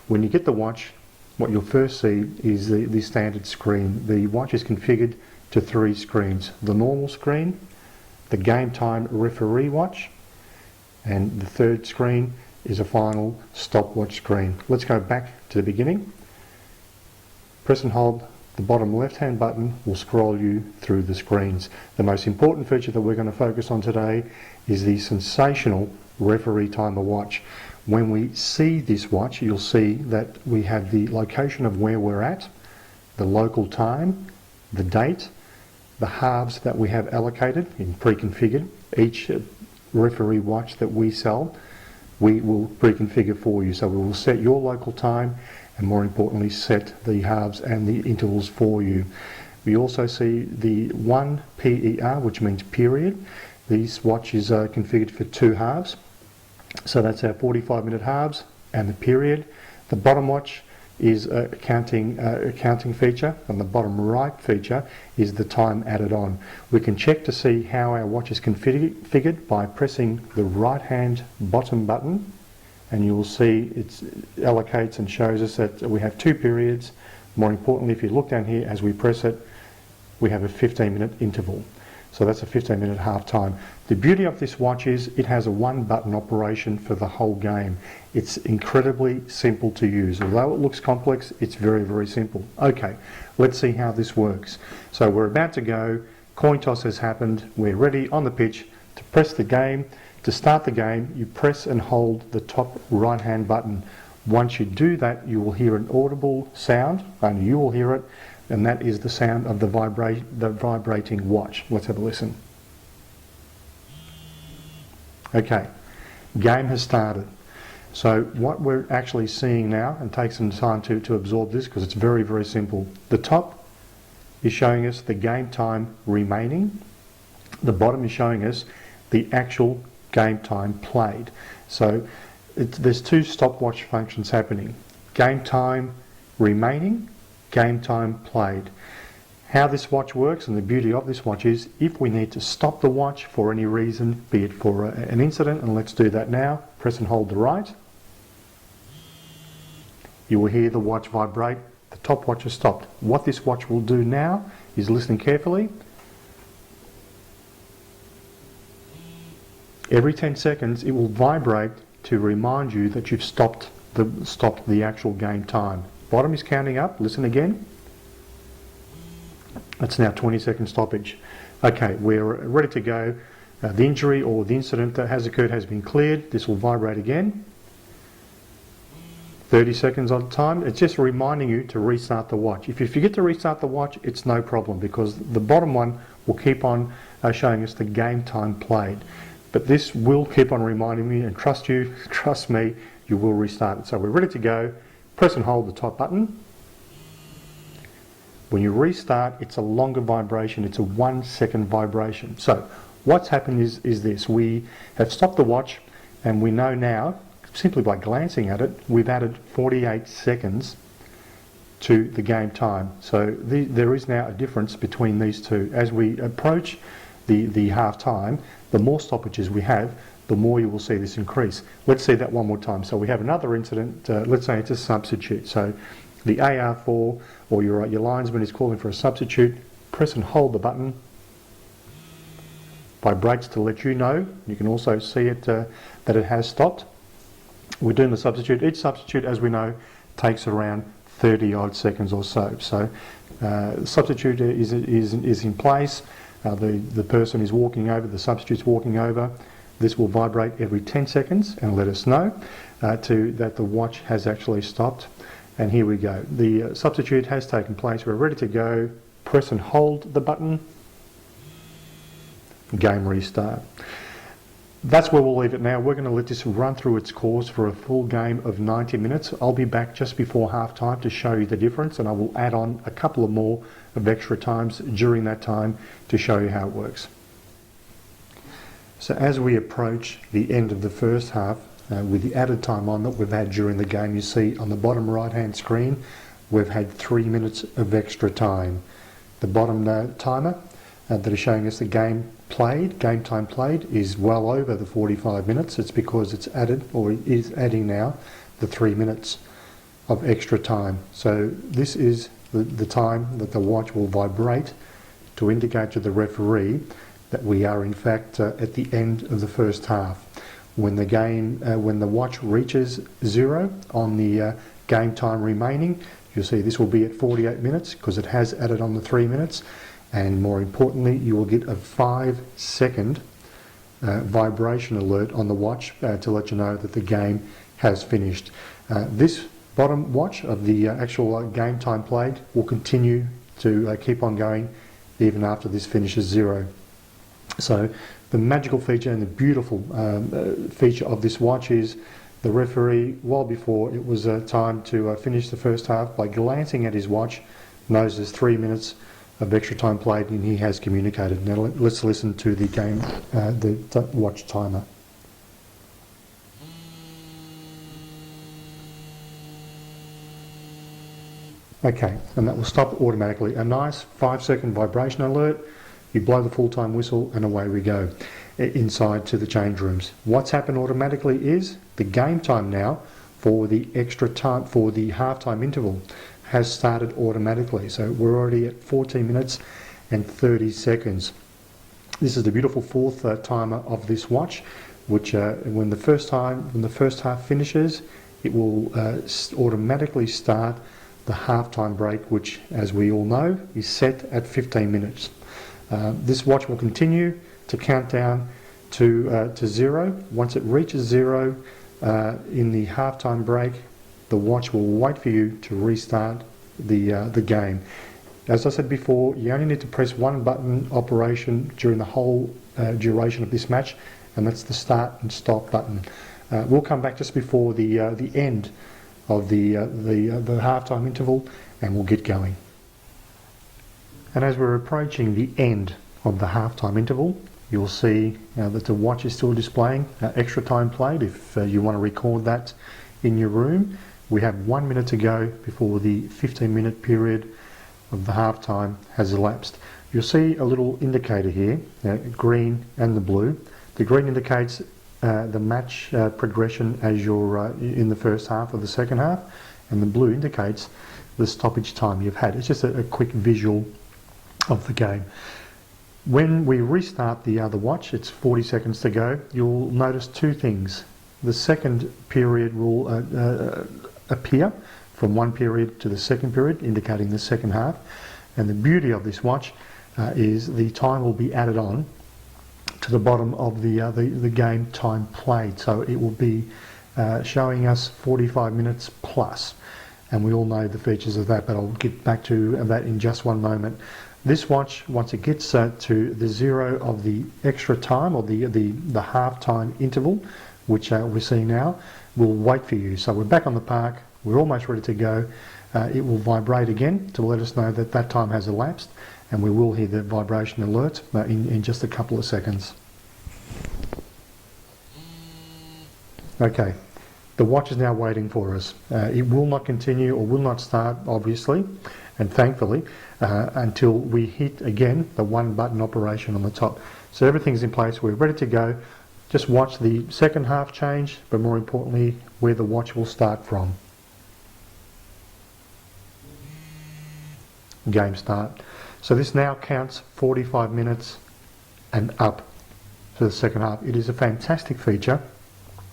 When you get the watch, what you'll first see is the standard screen. The watch is configured to 3 screens: the normal screen, the game time referee watch, and the third screen is a final stopwatch screen. Let's go back to the beginning. Press and hold the bottom left hand button will scroll you through the screens. The most important feature that we're going to focus on today is the sensational referee timer watch. When we see this watch, you'll see that we have the location of where we're at, the local time, the date, the halves that we have allocated in pre-configured. Each referee watch that we sell, we will pre-configure for you. So we will set your local time and, more importantly, set the halves and the intervals for you. We also see the 1 PER, which means period. These watches are configured for 2 halves. So that's our 45-minute halves and the period. The bottom watch is a counting feature, and the bottom right feature is the time added on. We can check to see how our watch is configured by pressing the right hand bottom button, and you will see it allocates and shows us that we have 2 periods. More importantly, if you look down here as we press it, we have a 15-minute interval. So that's a 15-minute half time. The beauty of this watch is it has a 1-button operation for the whole game. It's incredibly simple to use. Although it looks complex, it's very, very simple. Okay, let's see how this works. So we're about to go. Coin toss has happened. We're ready on the pitch to press the game. To start the game, you press and hold the top right-hand button. Once you do that, you will hear an audible sound, only you will hear it, and that is the sound of the vibrating watch. Let's have a listen. Okay, game has started. So what we're actually seeing now, and take some time to absorb this because it's very, very simple. The top is showing us the game time remaining. The bottom is showing us the actual game time played. So there's 2 stopwatch functions happening: game time remaining, game time played. How this watch works, and the beauty of this watch, is if we need to stop the watch for any reason, be it for an incident, and let's do that now. Press and hold the right. You will hear the watch vibrate. The top watch has stopped. What this watch will do now is, listen carefully. Every 10 seconds it will vibrate to remind you that you've stopped the actual game time. Bottom is counting up. Listen again. That's now 20-second stoppage. Okay, we're ready to go. The injury or the incident that has occurred has been cleared. This will vibrate again. 30 seconds on time. It's just reminding you to restart the watch. If you forget to restart the watch, it's no problem, because the bottom one will keep on showing us the game time played. But this will keep on reminding me, and trust me, you will restart it. So we're ready to go. Press and hold the top button. When you restart, it's a longer vibration. It's a 1-second vibration. So what's happened is this. We have stopped the watch, and we know now, simply by glancing at it, we've added 48 seconds to the game time. So there is now a difference between these two. As we approach the half time, the more stoppages we have, the more you will see this increase. Let's see that one more time. So we have another incident. Let's say it's a substitute. So the AR4 or your linesman is calling for a substitute. Press and hold the button. Vibrates to let you know. You can also see it that it has stopped. We're doing the substitute. Each substitute, as we know, takes around 30 odd seconds or so. So the substitute is in place. The person is walking over, the substitute's walking over. This will vibrate every 10 seconds and let us know that the watch has actually stopped. And here we go. The substitute has taken place. We're ready to go. Press and hold the button. Game restart. That's where we'll leave it now. We're going to let this run through its course for a full game of 90 minutes. I'll be back just before half time to show you the difference, and I will add on a couple of more of extra times during that time to show you how it works. So as we approach the end of the first half, with the added time on that we've had during the game, you see on the bottom right hand screen we've had 3 minutes of extra time. The bottom timer that is showing us the game time played, is well over the 45 minutes. It's because it's added, or is adding now, the 3 minutes. of extra time. So this is the time that the watch will vibrate to indicate to the referee that we are in fact at the end of the first half. When the watch reaches 0 on the game time remaining, you'll see this will be at 48 minutes because it has added on the 3 minutes, and more importantly, you will get a 5-second vibration alert on the watch to let you know that the game has finished. This bottom watch of the actual game time played will continue to keep on going even after this finishes 0. So the magical feature and the beautiful feature of this watch is the referee, well before it was time to finish the first half, by glancing at his watch, knows there's 3 minutes of extra time played and he has communicated. Now let's listen to the game, the watch timer. Okay, and that will stop automatically. A nice 5-second vibration alert. You blow the full-time whistle and away we go inside to the change rooms. What's happened automatically is the game time now for the extra time, for the half-time interval, has started automatically. So we're already at 14 minutes and 30 seconds. This is the beautiful fourth timer of this watch, which when the first half finishes, it will automatically start the half-time break, which, as we all know, is set at 15 minutes. This watch will continue to count down to 0. Once it reaches 0 in the halftime break, the watch will wait for you to restart the game. As I said before, you only need to press one button operation during the whole duration of this match, and that's the start and stop button. We'll come back just before the end of the halftime interval, and we'll get going. And as we're approaching the end of the halftime interval, you'll see that the watch is still displaying extra time played. If you want to record that in your room, we have 1 minute to go before the 15-minute period of the halftime has elapsed. You'll see a little indicator here, green and the blue. The green indicates the match progression as you're in the first half or the second half, and the blue indicates the stoppage time you've had. It's just a quick visual of the game. When we restart the other watch, it's 40 seconds to go, you'll notice two things. The second period will appear from one period to the second period, indicating the second half. And the beauty of this watch is the time will be added on to the bottom of the game time played. So it will be showing us 45 minutes plus. And we all know the features of that, but I'll get back to that in just one moment. This watch, once it gets to the 0 of the extra time, or the half-time interval, which we're seeing now, will wait for you. So we're back on the park, we're almost ready to go. It will vibrate again to let us know that that time has elapsed, and we will hear the vibration alert in just a couple of seconds. Okay, the watch is now waiting for us. It will not continue or will not start, obviously, and thankfully, until we hit again the one button operation on the top. So everything's in place, we're ready to go. Just watch the second half change, but more importantly, where the watch will start from. Game start. So this now counts 45 minutes and up for the second half. It is a fantastic feature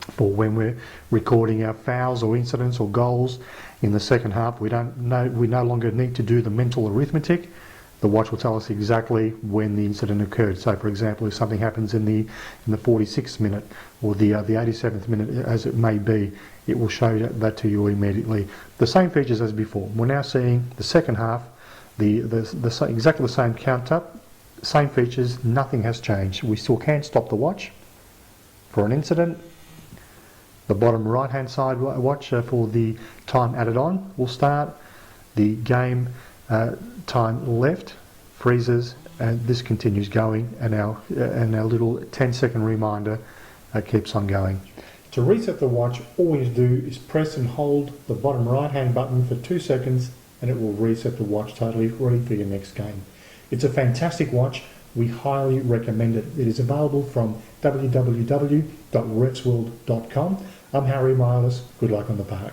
for when we're recording our fouls or incidents or goals in the second half. We no longer need to do the mental arithmetic. The watch will tell us exactly when the incident occurred. So, for example, if something happens in the 46th minute or the 87th minute, as it may be, it will show that to you immediately. The same features as before. We're now seeing the second half, exactly the same count up, same features. Nothing has changed. We still can stop the watch for an incident. The bottom right hand side watch for the time added on will start. The game time left freezes, and this continues going, and our little 10-second reminder keeps on going. To reset the watch, all we need to do is press and hold the bottom right hand button for 2 seconds, and it will reset the watch totally, ready for your next game. It's a fantastic watch. We highly recommend it. It is available from www.refsworld.com. I'm Hary Milas. Good luck on the park.